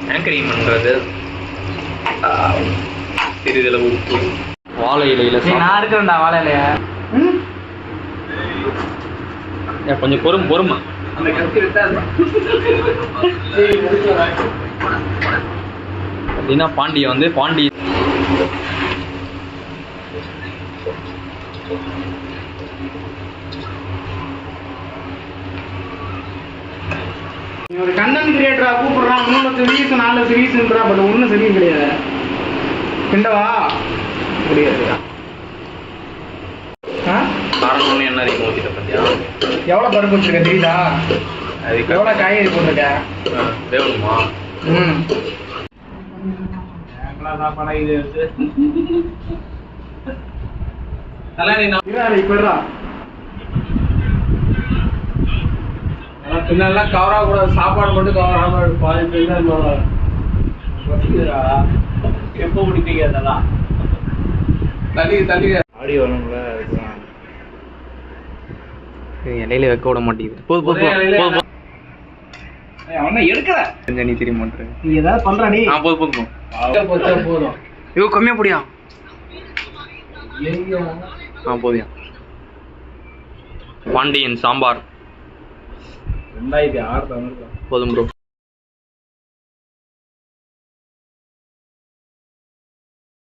anchoring பண்றது சிறிதளவு உப்பு வாழை இலையில நான் இருக்கிறேன்டா வாழை இலைய கொஞ்சம் பொறுமை அப்படின்னா பாண்டிய வந்து பாண்டி ஒரு கண்டென்ட் கிரியேட்டரா கூப்பிடுறான் 3 சீரீஸ் 4 சீரீஸ்ன்றா பட் ஒன்றும் சரி கிடையாது கிண்டவா கிடையாது காரணம் என்ன அதிகம் ஊற்றிட்ட பத்தியா எவ்வளோ பருப்பு வச்சிருக்க தெரியுதா அதுக்கு எவ்வளோ காய்கறி போட்டிருக்க வேணுமா படம் இது பின்னெல்லாம் கவரா கூடாது சாப்பாடு மட்டும் கவராம பாதி எப்போ முடிப்பீங்க அதெல்லாம் தள்ளி ஆடி வரணும்ல இலையில வைக்க விட மாட்டேங்குது அவன எடுக்கல நீ தெரிய மாட்டேன் நீ ஏதாவது பண்றா நீ போதும் ஐயோ கம்மியா போடியா போதியா பாண்டியன் சாம்பார் 2006 போதும் ப்ரோ